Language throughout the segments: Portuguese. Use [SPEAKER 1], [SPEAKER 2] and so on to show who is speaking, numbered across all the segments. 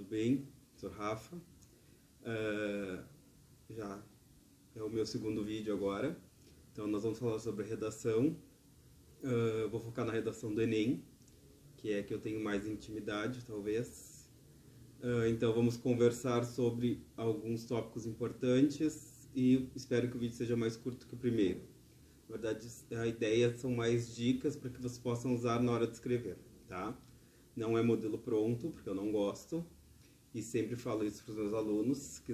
[SPEAKER 1] bem? Sou Rafa. Já é o meu segundo vídeo agora. Então nós vamos falar sobre redação. Vou focar na redação do Enem, que é que eu tenho mais intimidade, talvez. Então vamos conversar sobre alguns tópicos importantes e espero que o vídeo seja mais curto que o primeiro. Na verdade, a ideia são mais dicas para que vocês possam usar na hora de escrever, tá? Não é modelo pronto, porque eu não gosto. E sempre falo isso para os meus alunos, que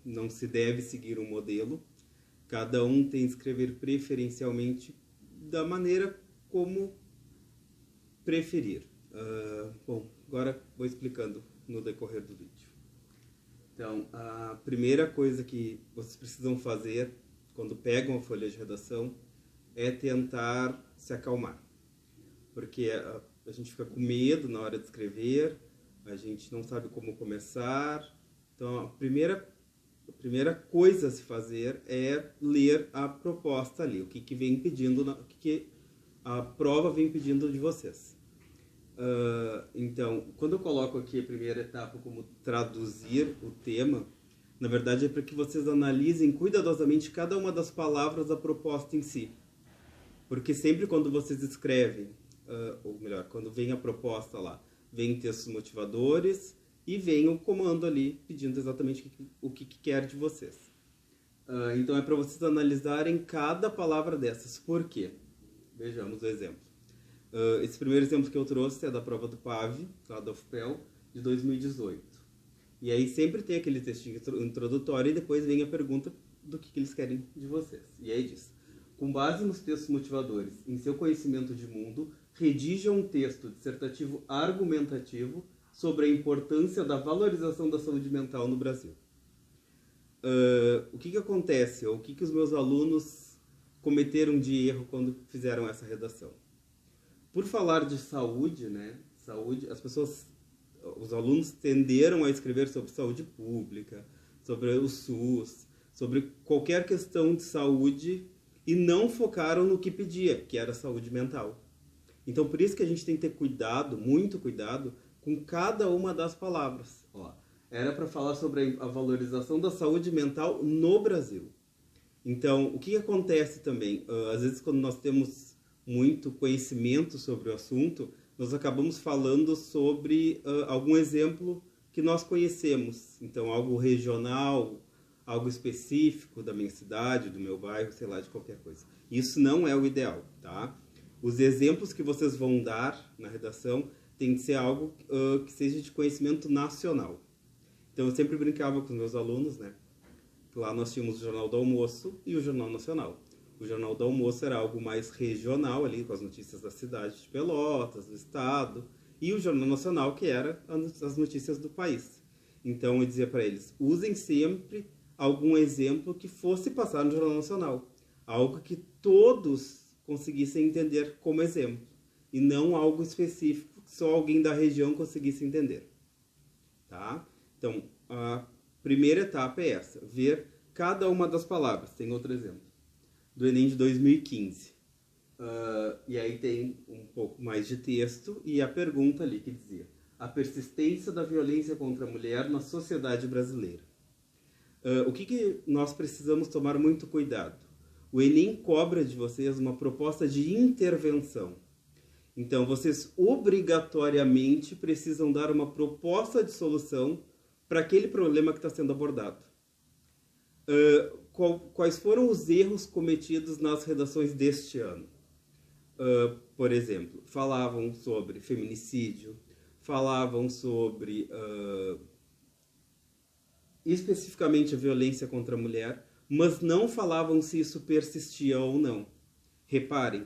[SPEAKER 1] não se deve seguir um modelo. Cada um tem que escrever preferencialmente da maneira como preferir. Bom, agora vou explicando no decorrer do vídeo. Então, a primeira coisa que vocês precisam fazer quando pegam a folha de redação é tentar se acalmar. Porque a gente fica com medo na hora de escrever, a gente não sabe como começar. Então, a primeira coisa a se fazer é ler a proposta ali, o que vem pedindo, o que a prova vem pedindo de vocês. Então, quando eu coloco aqui a primeira etapa como traduzir o tema, na verdade é para que vocês analisem cuidadosamente cada uma das palavras da proposta em si. Porque sempre quando vocês escrevem, ou melhor, quando vem a proposta lá, vem textos motivadores e vem o comando ali pedindo exatamente o que quer de vocês. Então é para vocês analisarem cada palavra dessas. Por quê? Vejamos o exemplo. Esse primeiro exemplo que eu trouxe é da prova do PAV, lá da UFPEL, de 2018. E aí sempre tem aquele textinho introdutório e depois vem a pergunta do que eles querem de vocês. E aí diz: com base nos textos motivadores, em seu conhecimento de mundo, redija um texto dissertativo argumentativo sobre a importância da valorização da saúde mental no Brasil. O que acontece, ou o que os meus alunos cometeram de erro quando fizeram essa redação? Por falar de saúde, né? Saúde, os alunos tenderam a escrever sobre saúde pública, sobre o SUS, sobre qualquer questão de saúde e não focaram no que pedia, que era saúde mental. Então, por isso que a gente tem que ter cuidado, muito cuidado, com cada uma das palavras. Era para falar sobre a valorização da saúde mental no Brasil. Então, o que acontece também? Às vezes, quando nós temos muito conhecimento sobre o assunto, nós acabamos falando sobre algum exemplo que nós conhecemos. Então, algo regional, algo específico da minha cidade, do meu bairro, sei lá, de qualquer coisa. Isso não é o ideal, tá? Os exemplos que vocês vão dar na redação tem que ser algo que seja de conhecimento nacional. Então, eu sempre brincava com os meus alunos, né? Lá nós tínhamos o Jornal do Almoço e o Jornal Nacional. O Jornal do Almoço era algo mais regional, ali, com as notícias da cidade de Pelotas, do estado. E o Jornal Nacional, que era as notícias do país. Então, eu dizia para eles, usem sempre algum exemplo que fosse passar no Jornal Nacional. Algo que todos conseguissem entender como exemplo. E não algo específico que só alguém da região conseguisse entender. Tá? Então, a primeira etapa é essa. Ver cada uma das palavras. Tem outro exemplo. Do Enem de 2015. E aí tem um pouco mais de texto e a pergunta ali que dizia: a persistência da violência contra a mulher na sociedade brasileira. O que nós precisamos tomar muito cuidado? O Enem cobra de vocês uma proposta de intervenção. Então, vocês obrigatoriamente precisam dar uma proposta de solução para aquele problema que está sendo abordado. Quais foram os erros cometidos nas redações deste ano? Por exemplo, falavam sobre feminicídio, falavam sobre especificamente a violência contra a mulher, mas não falavam se isso persistia ou não. Reparem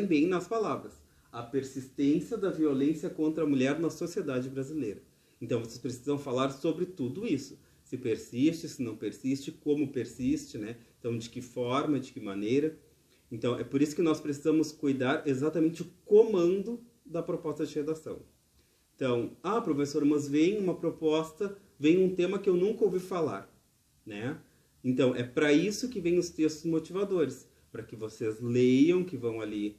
[SPEAKER 1] bem nas palavras. A persistência da violência contra a mulher na sociedade brasileira. Então, vocês precisam falar sobre tudo isso. Se persiste, se não persiste, como persiste, né? Então, de que forma, de que maneira. Então, é por isso que nós precisamos cuidar exatamente o comando da proposta de redação. Então, professor, mas vem uma proposta, vem um tema que eu nunca ouvi falar, né? Então, é para isso que vem os textos motivadores, para que vocês leiam, que vão ali,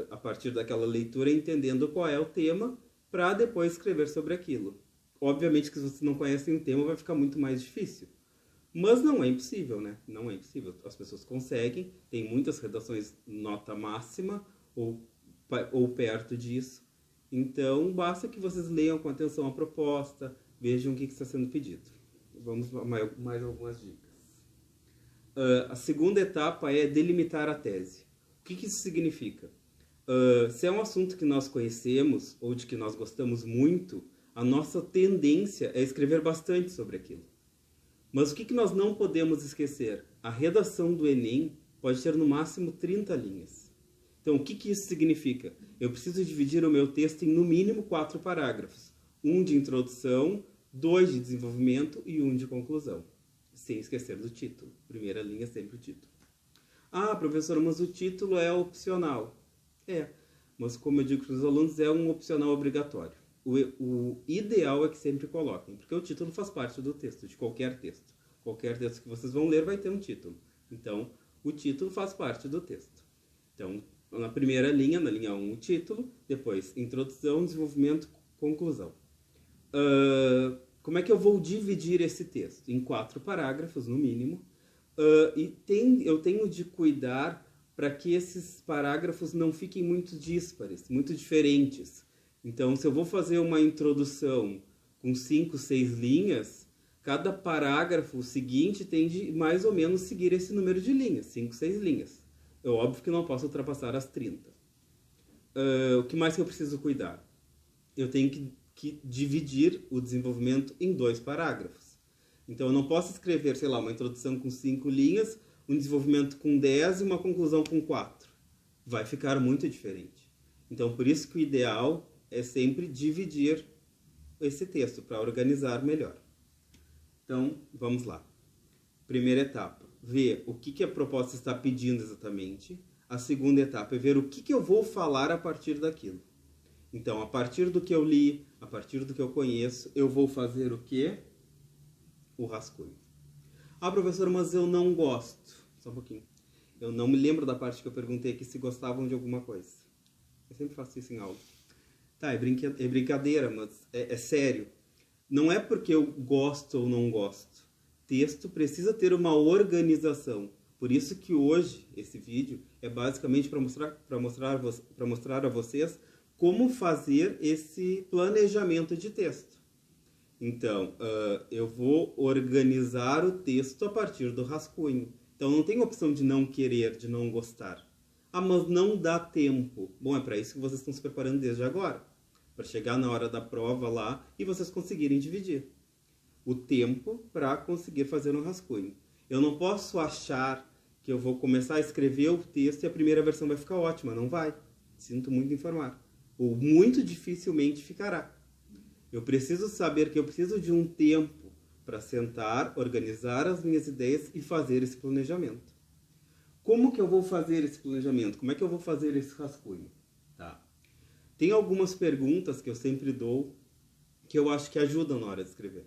[SPEAKER 1] a partir daquela leitura, entendendo qual é o tema, para depois escrever sobre aquilo. obviamente que se vocês não conhecem o tema vai ficar muito mais difícil. Mas não é impossível, né? Não é impossível. As pessoas conseguem, tem muitas redações nota máxima ou perto disso. Então, basta que vocês leiam com atenção a proposta, vejam o que está sendo pedido. Vamos a mais algumas dicas. A segunda etapa é delimitar a tese. O que isso significa? Se é um assunto que nós conhecemos ou de que nós gostamos muito, a nossa tendência é escrever bastante sobre aquilo. Mas o que nós não podemos esquecer? A redação do Enem pode ter no máximo 30 linhas. Então, o que isso significa? Eu preciso dividir o meu texto em no mínimo 4 parágrafos. 1 de introdução, 2 de desenvolvimento e 1 de conclusão. Sem esquecer do título. Primeira linha é sempre o título. Ah, professor, mas o título é opcional. Mas como eu digo para os alunos, é um opcional obrigatório. O ideal é que sempre coloquem, porque o título faz parte do texto, de qualquer texto. Qualquer texto que vocês vão ler vai ter um título. Então, o título faz parte do texto. Então, na primeira linha, na linha 1, o título, depois introdução, desenvolvimento, conclusão. Como é que eu vou dividir esse texto? Em 4 parágrafos, no mínimo. Eu tenho de cuidar para que esses parágrafos não fiquem muito díspares, muito diferentes. Então, se eu vou fazer uma introdução com 5, 6 linhas, cada parágrafo seguinte tem de mais ou menos seguir esse número de linhas, 5, 6 linhas. É óbvio que não posso ultrapassar as 30. O que mais que eu preciso cuidar? Eu tenho que dividir o desenvolvimento em 2 parágrafos. Então, eu não posso escrever, sei lá, uma introdução com 5 linhas, um desenvolvimento com 10 e uma conclusão com 4. Vai ficar muito diferente. Então, por isso que o ideal é sempre dividir esse texto para organizar melhor. Então, vamos lá. Primeira etapa, ver o que a proposta está pedindo exatamente. A segunda etapa é ver o que eu vou falar a partir daquilo. Então, a partir do que eu li, a partir do que eu conheço, eu vou fazer o quê? O rascunho. Ah, professor, mas eu não gosto. Só um pouquinho. Eu não me lembro da parte que eu perguntei aqui se gostavam de alguma coisa. Eu sempre faço isso em aula. Tá, é brincadeira, mas é sério. Não é porque eu gosto ou não gosto. Texto precisa ter uma organização. Por isso que hoje, esse vídeo, é basicamente para mostrar a vocês como fazer esse planejamento de texto. Então, eu vou organizar o texto a partir do rascunho. Então, não tem opção de não querer, de não gostar. Ah, mas não dá tempo. Bom, é para isso que vocês estão se preparando desde agora. Para chegar na hora da prova lá e vocês conseguirem dividir o tempo para conseguir fazer um rascunho. Eu não posso achar que eu vou começar a escrever o texto e a primeira versão vai ficar ótima. Não vai. Sinto muito informar. Ou muito dificilmente ficará. Eu preciso saber que eu preciso de um tempo para sentar, organizar as minhas ideias e fazer esse planejamento. Como que eu vou fazer esse planejamento? Como é que eu vou fazer esse rascunho? Tá. Tem algumas perguntas que eu sempre dou que eu acho que ajudam na hora de escrever.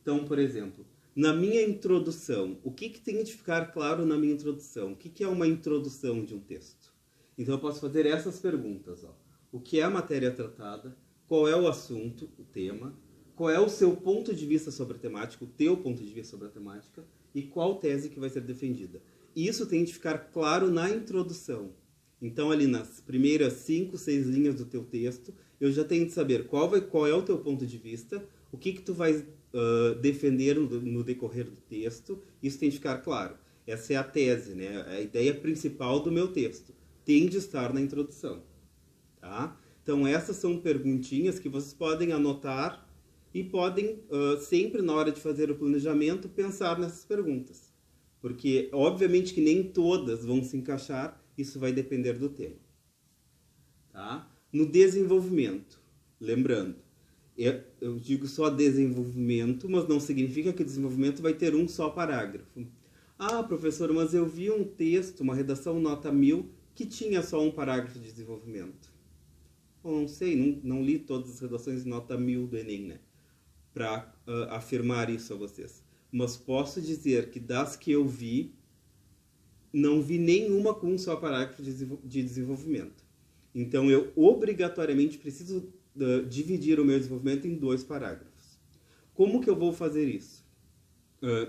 [SPEAKER 1] Então, por exemplo, na minha introdução, o que tem de ficar claro na minha introdução? O que é uma introdução de um texto? Então, eu posso fazer essas perguntas. O que é a matéria tratada? Qual é o assunto, o tema? Qual é o seu ponto de vista sobre a temática, o teu ponto de vista sobre a temática? E qual tese que vai ser defendida? Isso tem de ficar claro na introdução. Então, ali nas primeiras 5, 6 linhas do teu texto, eu já tenho de saber qual é o teu ponto de vista, o que tu vai defender no decorrer do texto. Isso tem de ficar claro. Essa é a tese, né? A ideia principal do meu texto. Tem de estar na introdução. Tá? Então, essas são perguntinhas que vocês podem anotar e podem, sempre na hora de fazer o planejamento, pensar nessas perguntas. Porque, obviamente, que nem todas vão se encaixar, isso vai depender do tema. Tá? No desenvolvimento, lembrando, eu digo só desenvolvimento, mas não significa que o desenvolvimento vai ter um só parágrafo. Ah, professor, mas eu vi um texto, uma redação nota 1000, que tinha só um parágrafo de desenvolvimento. Eu não sei, não li todas as redações de nota 1000 do Enem, né? Para afirmar isso a vocês. Mas posso dizer que das que eu vi, não vi nenhuma com um só parágrafo de desenvolvimento. Então, eu obrigatoriamente preciso dividir o meu desenvolvimento em 2 parágrafos. Como que eu vou fazer isso?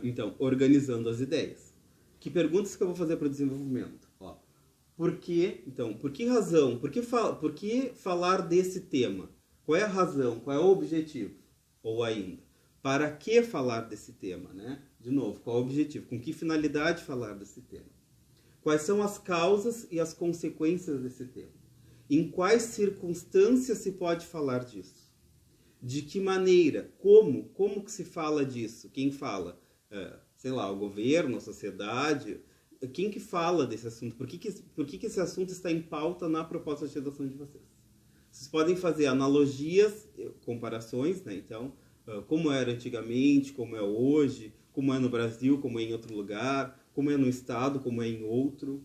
[SPEAKER 1] Então, organizando as ideias. Que perguntas que eu vou fazer para o desenvolvimento? Ó, por que, então, por que razão? Por que falar desse tema? Qual é a razão? Qual é o objetivo? Ou ainda, para que falar desse tema, né? De novo, qual é o objetivo? Com que finalidade falar desse tema? Quais são as causas e as consequências desse tema? Em quais circunstâncias se pode falar disso? De que maneira? Como que se fala disso? Quem fala? Sei lá, o governo, a sociedade? Quem que fala desse assunto? Por que esse assunto está em pauta na proposta de redação de vocês? Vocês podem fazer analogias, comparações, né? Então, como era antigamente, como é hoje, como é no Brasil, como é em outro lugar, como é no estado, como é em outro.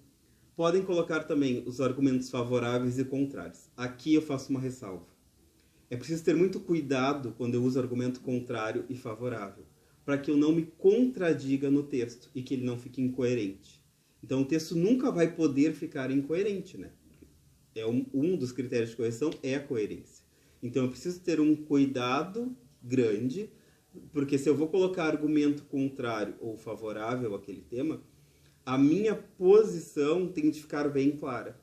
[SPEAKER 1] Podem colocar também os argumentos favoráveis e contrários. Aqui eu faço uma ressalva. É preciso ter muito cuidado quando eu uso argumento contrário e favorável, para que eu não me contradiga no texto e que ele não fique incoerente. Então o texto nunca vai poder ficar incoerente, né? Um dos critérios de correção é a coerência. Então eu preciso ter um cuidado grande, porque se eu vou colocar argumento contrário ou favorável àquele tema, a minha posição tem de ficar bem clara.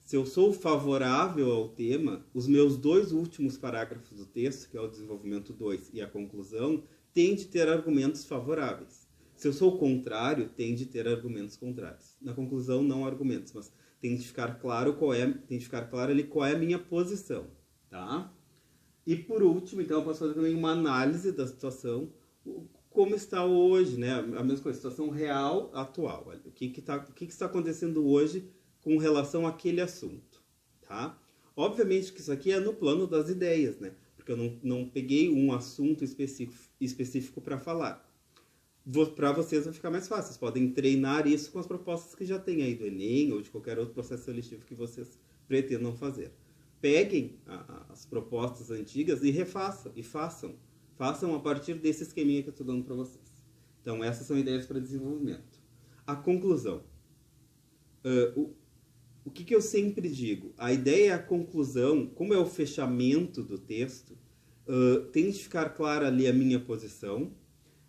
[SPEAKER 1] Se eu sou favorável ao tema, os meus 2 últimos parágrafos do texto, que é o desenvolvimento 2 e a conclusão, tem de ter argumentos favoráveis. Se eu sou contrário, tem de ter argumentos contrários. Na conclusão, não argumentos, mas tem de ficar claro qual é a minha posição, tá? E por último, então, eu posso fazer também uma análise da situação, como está hoje, né? A mesma coisa, situação real, atual. Olha, o que está acontecendo hoje com relação àquele assunto, tá? Obviamente que isso aqui é no plano das ideias, né? Porque eu não peguei um assunto específico para falar. Para vocês vai ficar mais fácil. Vocês podem treinar isso com as propostas que já tem aí do Enem ou de qualquer outro processo seletivo que vocês pretendam fazer. Peguem as propostas antigas e refaçam, e façam. Façam a partir desse esqueminha que eu estou dando para vocês. Então, essas são ideias para desenvolvimento. A conclusão. O que eu sempre digo? A ideia é a conclusão, como é o fechamento do texto, tem de ficar clara ali a minha posição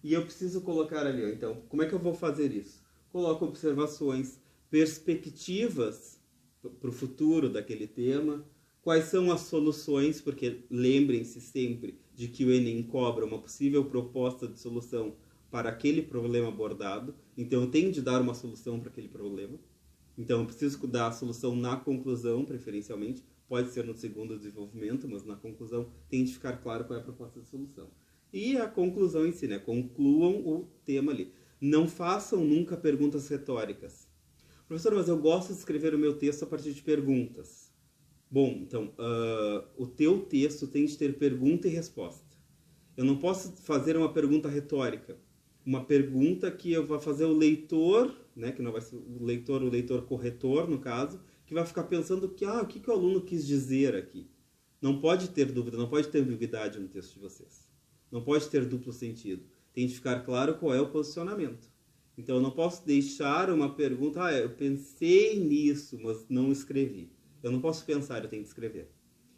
[SPEAKER 1] e eu preciso colocar ali. Então, como é que eu vou fazer isso? Coloco observações, perspectivas para o futuro daquele tema, quais são as soluções, porque lembrem-se sempre de que o Enem cobra uma possível proposta de solução para aquele problema abordado, então eu tenho de dar uma solução para aquele problema. Então, eu preciso dar a solução na conclusão, preferencialmente. Pode ser no segundo desenvolvimento, mas na conclusão tem de ficar claro qual é a proposta de solução. E a conclusão em si, né? Concluam o tema ali. Não façam nunca perguntas retóricas. Professor, mas eu gosto de escrever o meu texto a partir de perguntas. Bom, então, o teu texto tem de ter pergunta e resposta. Eu não posso fazer uma pergunta retórica. Uma pergunta que eu vou fazer o leitor, né, que não vai ser o leitor corretor, no caso, que vai ficar pensando o que o aluno quis dizer aqui. Não pode ter dúvida, não pode ter ambiguidade no texto de vocês. Não pode ter duplo sentido. Tem de ficar claro qual é o posicionamento. Então, eu não posso deixar uma pergunta, eu pensei nisso, mas não escrevi. Eu não posso pensar, eu tenho que escrever.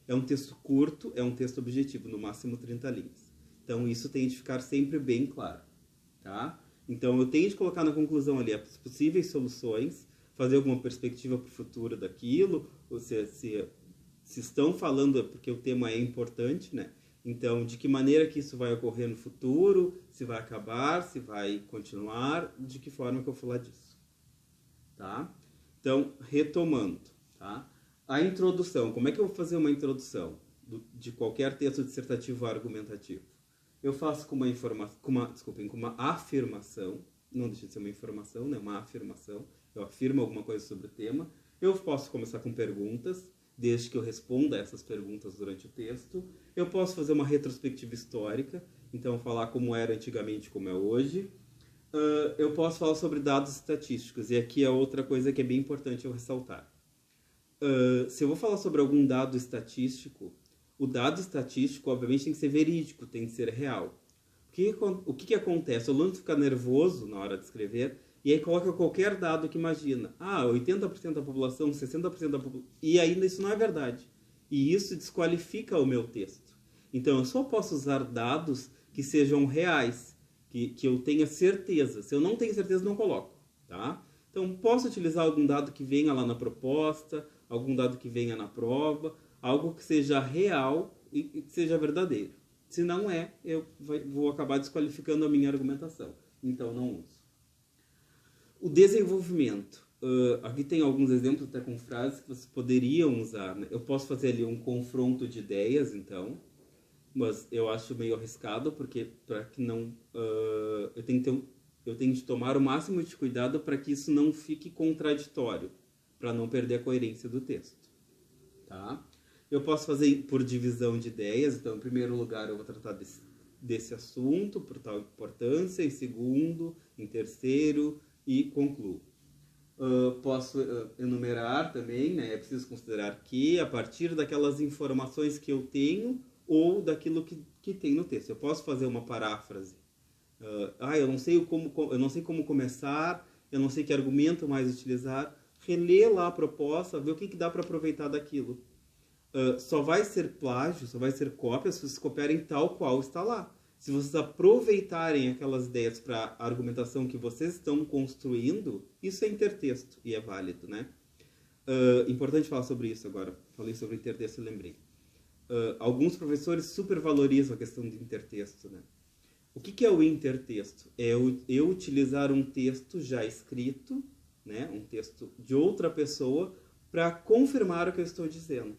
[SPEAKER 1] É um texto curto, é um texto objetivo, no máximo 30 linhas. Então, isso tem de ficar sempre bem claro. Tá? Então, eu tenho de colocar na conclusão ali as possíveis soluções, fazer alguma perspectiva para o futuro daquilo, ou se estão falando, porque o tema é importante, né? Então, de que maneira que isso vai ocorrer no futuro, se vai acabar, se vai continuar, de que forma que eu vou falar disso. Tá? Então, retomando, tá? A introdução, como é que eu vou fazer uma introdução de qualquer texto dissertativo ou argumentativo? Eu faço com uma afirmação, não deixa de ser uma informação, né? Uma afirmação. Eu afirmo alguma coisa sobre o tema. Eu posso começar com perguntas, desde que eu responda essas perguntas durante o texto. Eu posso fazer uma retrospectiva histórica, então falar como era antigamente, como é hoje. Eu posso falar sobre dados estatísticos, e aqui é outra coisa que é bem importante eu ressaltar. Se eu vou falar sobre algum dado estatístico, o dado estatístico, obviamente, tem que ser verídico, tem que ser real. O que acontece? O aluno fica nervoso na hora de escrever e aí coloca qualquer dado que imagina. 80% da população, 60% da população... E ainda isso não é verdade. E isso desqualifica o meu texto. Então, eu só posso usar dados que sejam reais, que eu tenha certeza. Se eu não tenho certeza, não coloco, tá? Então, posso utilizar algum dado que venha lá na proposta, algum dado que venha na prova, algo que seja real e que seja verdadeiro. Se não é, eu vou acabar desqualificando a minha argumentação. Então, não uso. O desenvolvimento. Aqui tem alguns exemplos até com frases que vocês poderiam usar, né? Eu posso fazer ali um confronto de ideias, então, mas eu acho meio arriscado, porque para que não... eu tenho de tomar o máximo de cuidado para que isso não fique contraditório, para não perder a coerência do texto. Tá? Eu posso fazer por divisão de ideias, então, em primeiro lugar, eu vou tratar desse assunto, por tal importância, em segundo, em terceiro, e concluo. Posso enumerar também, né? É preciso considerar que, a partir daquelas informações que eu tenho, ou daquilo que tem no texto. Eu posso fazer uma paráfrase. Eu não sei como começar, eu não sei que argumento mais utilizar. Reler lá a proposta, ver o que dá para aproveitar daquilo. Só vai ser plágio, só vai ser cópia se vocês copiarem tal qual está lá. Se vocês aproveitarem aquelas ideias para a argumentação que vocês estão construindo, isso é intertexto e é válido, né? Importante falar sobre isso agora. Falei sobre intertexto e lembrei. Alguns professores supervalorizam a questão do intertexto, né? O que é o intertexto? É eu utilizar um texto já escrito, né? Um texto de outra pessoa, para confirmar o que eu estou dizendo.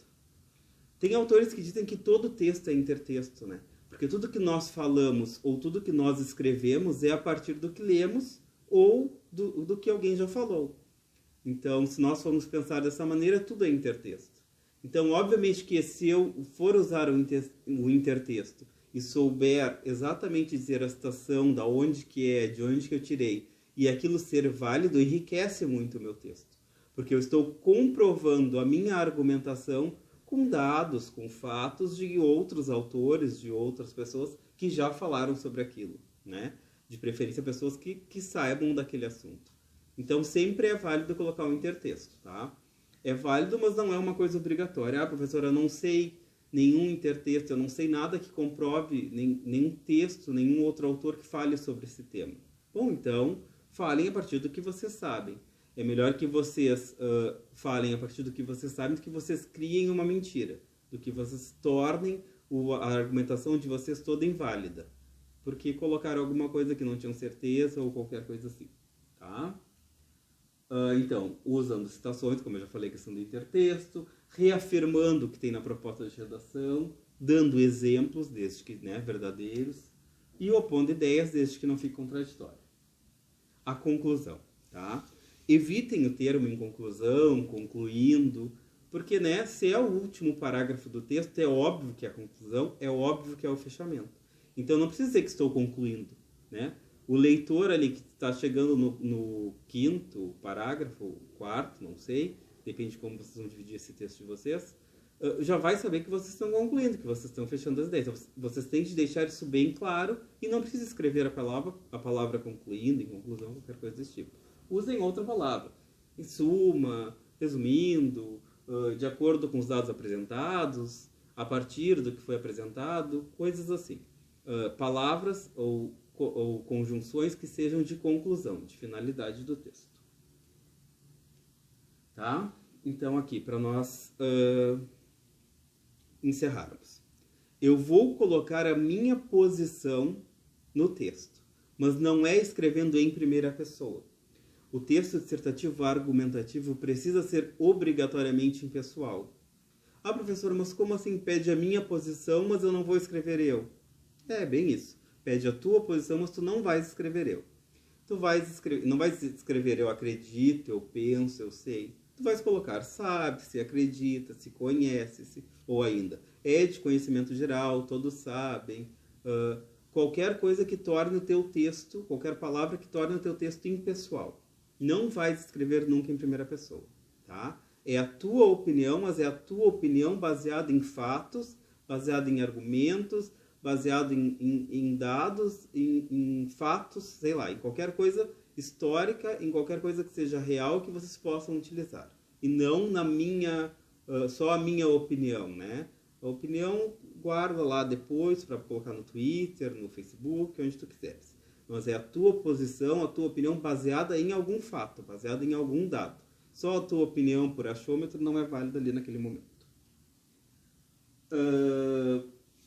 [SPEAKER 1] Tem autores que dizem que todo texto é intertexto, né? Porque tudo que nós falamos ou tudo que nós escrevemos é a partir do que lemos ou do que alguém já falou. Então, se nós formos pensar dessa maneira, tudo é intertexto. Então, obviamente que se eu for usar o intertexto e souber exatamente dizer a citação, da onde que é, de onde que eu tirei, e aquilo ser válido, enriquece muito o meu texto. Porque eu estou comprovando a minha argumentação com dados, com fatos de outros autores, de outras pessoas que já falaram sobre aquilo, né? De preferência pessoas que saibam daquele assunto. Então, sempre é válido colocar um intertexto, tá? É válido, mas não é uma coisa obrigatória. Professora, eu não sei nenhum intertexto, eu não sei nada que comprove, nenhum texto, nenhum outro autor que fale sobre esse tema. Bom, então, falem a partir do que vocês sabem. É melhor que vocês falem a partir do que vocês sabem do que vocês criem uma mentira, do que vocês tornem a argumentação de vocês toda inválida, porque colocaram alguma coisa que não tinham certeza ou qualquer coisa assim, tá? Então, usando citações, como eu já falei, questão do intertexto, reafirmando o que tem na proposta de redação, dando exemplos, desde que verdadeiros, e opondo ideias, desde que não fique contraditório. A conclusão, tá? Evitem o termo em conclusão, concluindo, porque se é o último parágrafo do texto, é óbvio que é a conclusão, é óbvio que é o fechamento. Então, não precisa dizer que estou concluindo, né? O leitor ali que está chegando no quinto parágrafo, quarto, não sei, depende de como vocês vão dividir esse texto de vocês, já vai saber que vocês estão concluindo, que vocês estão fechando as ideias. Então, vocês têm de deixar isso bem claro e não precisa escrever a palavra concluindo, em conclusão, qualquer coisa desse tipo. Usem outra palavra. Em suma, resumindo, de acordo com os dados apresentados, a partir do que foi apresentado, coisas assim. Palavras ou conjunções que sejam de conclusão, de finalidade do texto. Tá? Então, aqui, para nós encerrarmos. Eu vou colocar a minha posição no texto, mas não é escrevendo em primeira pessoa. O texto dissertativo argumentativo precisa ser obrigatoriamente impessoal. Professor, mas como assim pede a minha posição, mas eu não vou escrever eu? É bem isso. Pede a tua posição, mas tu não vais escrever eu. Tu não vais escrever eu acredito, eu penso, eu sei. Tu vais colocar sabe, se acredita, se conhece, ou ainda é de conhecimento geral, todos sabem. Qualquer coisa que torne o teu texto, qualquer palavra que torne o teu texto impessoal. Não vais escrever nunca em primeira pessoa, tá? É a tua opinião, mas é a tua opinião baseada em fatos, baseada em argumentos, baseado em dados, em fatos, sei lá, em qualquer coisa histórica, em qualquer coisa que seja real que vocês possam utilizar. E não só a minha opinião, né? A opinião guarda lá depois para colocar no Twitter, no Facebook, onde tu quiseres. Mas é a tua posição, a tua opinião baseada em algum fato, baseada em algum dado. Só a tua opinião por achômetro não é válida ali naquele momento.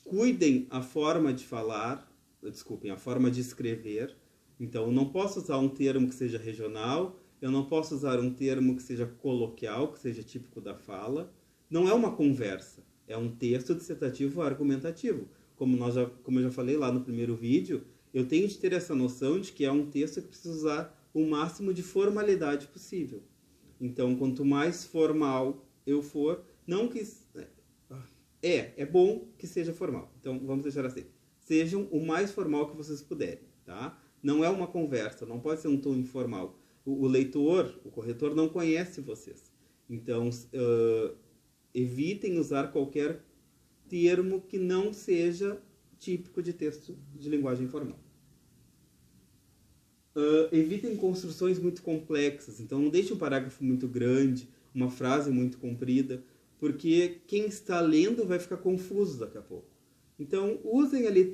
[SPEAKER 1] Cuidem a forma de falar, desculpem, a forma de escrever. Então, eu não posso usar um termo que seja regional, eu não posso usar um termo que seja coloquial, que seja típico da fala. Não é uma conversa, é um texto dissertativo argumentativo. Como eu já falei lá no primeiro vídeo, eu tenho de ter essa noção de que é um texto que precisa usar o máximo de formalidade possível. Então, quanto mais formal eu for, não que... É bom que seja formal. Então, vamos deixar assim. Sejam o mais formal que vocês puderem, tá? Não é uma conversa, não pode ser um tom informal. O leitor, o corretor, não conhece vocês. Então, evitem usar qualquer termo que não seja típico de texto de linguagem formal. Evitem construções muito complexas. Então, não deixe um parágrafo muito grande, uma frase muito comprida, porque quem está lendo vai ficar confuso daqui a pouco. Então, usem ali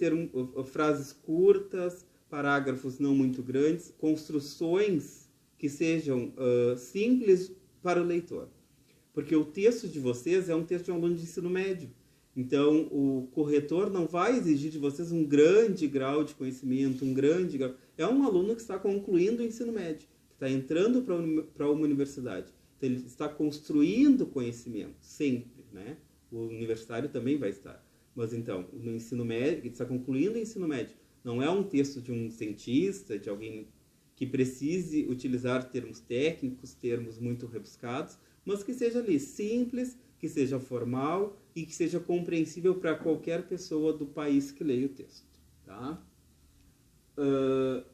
[SPEAKER 1] frases curtas, parágrafos não muito grandes, construções que sejam simples para o leitor. Porque o texto de vocês é um texto de um aluno de ensino médio. Então, o corretor não vai exigir de vocês um grande grau de conhecimento, É um aluno que está concluindo o ensino médio, que está entrando para uma universidade. Então, ele está construindo conhecimento, sempre, né? O universitário também vai estar. Mas, então, no ensino médio, ele está concluindo o ensino médio. Não é um texto de um cientista, de alguém que precise utilizar termos técnicos, termos muito rebuscados, mas que seja ali simples, que seja formal e que seja compreensível para qualquer pessoa do país que leia o texto. Tá?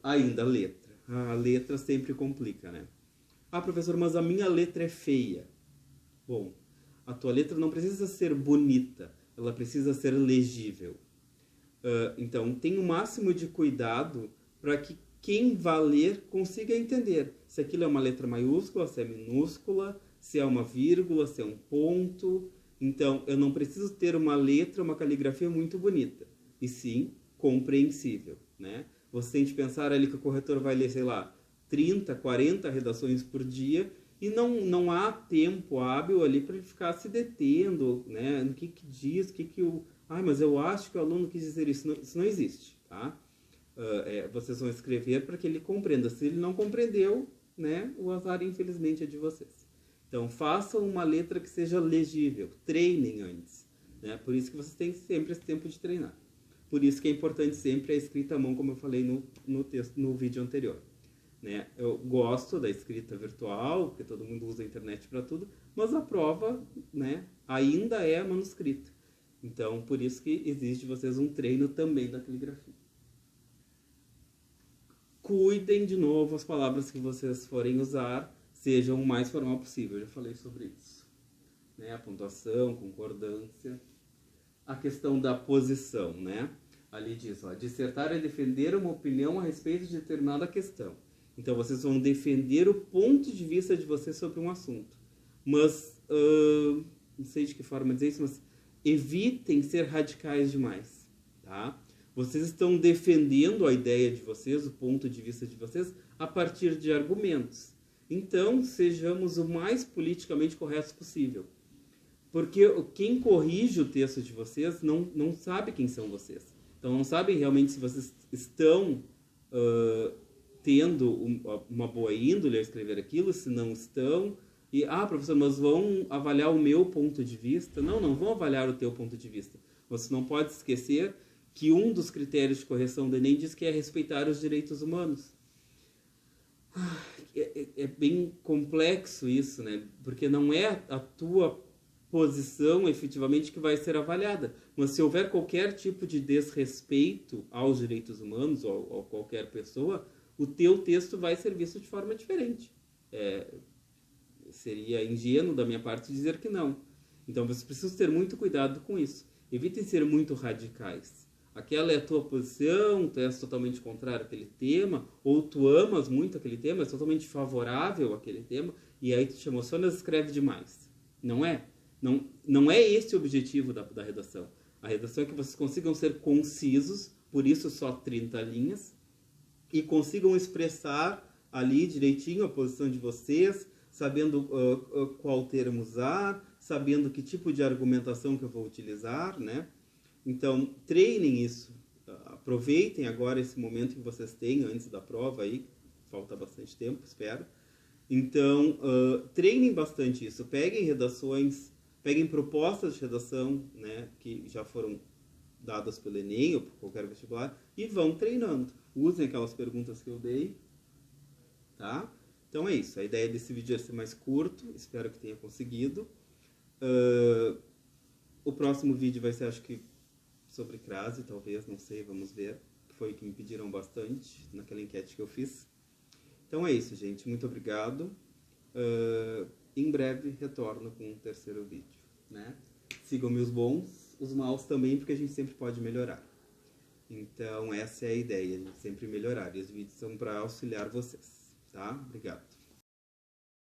[SPEAKER 1] Ainda a letra. A letra sempre complica, né? Ah, professor, mas a minha letra é feia. Bom, a tua letra não precisa ser bonita, ela precisa ser legível. Então, tenha o máximo de cuidado para que quem vá ler consiga entender se aquilo é uma letra maiúscula, se é minúscula, se é uma vírgula, se é um ponto. Então, eu não preciso ter uma letra, uma caligrafia muito bonita, e sim compreensível, né? Você tem de pensar ali que o corretor vai ler, sei lá, 30, 40 redações por dia, e não há tempo hábil ali para ele ficar se detendo, né? No que diz, mas eu acho que o aluno quis dizer isso. Isso não existe, tá? Vocês vão escrever para que ele compreenda. Se ele não compreendeu, né, o azar, infelizmente, é de vocês. Então, façam uma letra que seja legível. Treinem antes, né? Por isso que vocês têm sempre esse tempo de treinar. Por isso que é importante sempre a escrita à mão, como eu falei no vídeo anterior. Né? Eu gosto da escrita virtual, porque todo mundo usa a internet para tudo, mas a prova, né, ainda é manuscrita. Então, por isso que exige de vocês um treino também da caligrafia. Cuidem, de novo, as palavras que vocês forem usar, sejam o mais formal possível. Eu já falei sobre isso. Né? A pontuação, concordância. A questão da posição, né? Ali diz, dissertar é defender uma opinião a respeito de determinada questão. Então, vocês vão defender o ponto de vista de vocês sobre um assunto. Mas, não sei de que forma dizer isso, mas evitem ser radicais demais, tá? Vocês estão defendendo a ideia de vocês, o ponto de vista de vocês, a partir de argumentos. Então, sejamos o mais politicamente corretos possível. Porque quem corrige o texto de vocês não sabe quem são vocês. Então, não sabem realmente se vocês estão tendo uma boa índole a escrever aquilo, se não estão. E, professor, mas vão avaliar o meu ponto de vista? Não vão avaliar o teu ponto de vista. Você não pode esquecer que um dos critérios de correção do Enem diz que é respeitar os direitos humanos. É bem complexo isso, né? Porque não é a tua posição efetivamente que vai ser avaliada. Mas se houver qualquer tipo de desrespeito aos direitos humanos ou a qualquer pessoa, o teu texto vai ser visto de forma diferente. Seria ingênuo da minha parte dizer que não. Então vocês precisam ter muito cuidado com isso. Evitem ser muito radicais. Aquela é a tua posição, tu és totalmente contrário àquele tema, ou tu amas muito aquele tema, és totalmente favorável àquele tema, e aí tu te emocionas e escreve demais. Não é? Não é esse o objetivo da redação. A redação é que vocês consigam ser concisos, por isso só 30 linhas, e consigam expressar ali direitinho a posição de vocês, sabendo qual termo usar, sabendo que tipo de argumentação que eu vou utilizar, né? Então, treinem isso. Aproveitem agora esse momento que vocês têm antes da prova aí, falta bastante tempo, espero. Então, treinem bastante isso. Peguem redações, peguem propostas de redação, né, que já foram dadas pelo Enem ou por qualquer vestibular, e vão treinando. Usem aquelas perguntas que eu dei, tá? Então é isso. A ideia desse vídeo é ser mais curto, espero que tenha conseguido. O próximo vídeo vai ser, acho que, sobre crase, talvez, não sei, vamos ver. Foi o que me pediram bastante naquela enquete que eu fiz. Então é isso, gente. Muito obrigado. Em breve retorno com um terceiro vídeo, né? Sigam-me os bons, os maus também, porque a gente sempre pode melhorar. Então essa é a ideia, a gente sempre melhorar. E os vídeos são para auxiliar vocês, tá? Obrigado.